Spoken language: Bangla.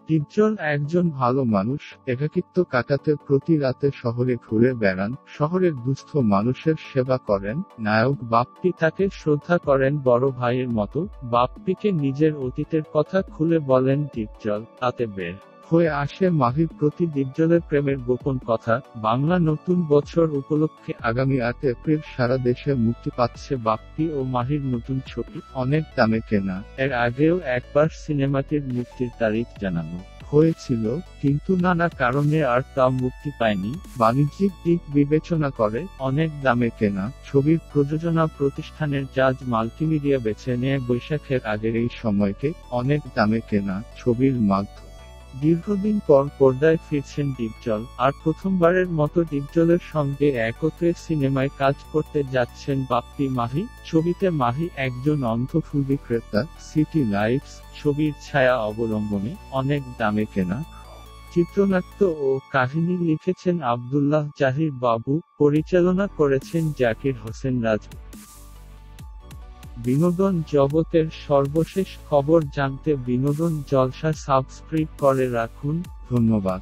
ডিপজল একজন ভালো মানুষ, একাকিত্ব কাটাতে প্রতি রাতে শহরে ঘুরে বেড়ান, শহরের দুস্থ মানুষের সেবা করেন। নায়ক বাপ্পি তাকে শ্রদ্ধা করেন বড় ভাইয়ের মতো। বাপ্পিকে নিজের অতীতের কথা খুলে বলেন ডিপজল, তাতে বের হয়ে আসে মাহির প্রতি ডিপজলের প্রেমের গোপন কথা। বাংলা নতুন বছর উপলক্ষে আগামী 8 এপ্রিল সারা দেশে মুক্তি পাচ্ছে বাপ্পি ও মাহির নতুন ছবি অনেক দামে কেনা। এর আগেও একবার সিনেমাটির মুক্তির তারিখ জানানো হয়েছিল, কিন্তু নানা কারণে আর তা মুক্তি পায়নি। বাণিজ্যিক দিক বিবেচনা করে অনেক দামে কেনা ছবির প্রযোজনা প্রতিষ্ঠানের জাজ মাল্টিমিডিয়া বেছে নেয় বৈশাখের আগের এই সময়কে অনেক দামে কেনা ছবির মাধ্যমে। দীর্ঘদিন পর পর্দায় ফিরছেন ডিপজল, আর প্রথমবারের মতো ডিপজলের সঙ্গে একত্রে সিনেমায় কাজ করতে যাচ্ছেন বাপ্পি মাহি। ছবিতে মাহি একজন অন্ধ ফুল বিক্রেতা। সিটি লাইফস ছবির ছায়া অবলম্বনে অনেক দামে কেনা। চিত্রনাট্য ও কাহিনী লিখেছেন আব্দুল্লাহ জাহির বাবু, পরিচালনা করেছেন জাকির হোসেন রাজু। বিনোদন জগতের সর্বশেষ খবর জানতে বিনোদন জলসা সাবস্ক্রাইব করে রাখুন। ধন্যবাদ।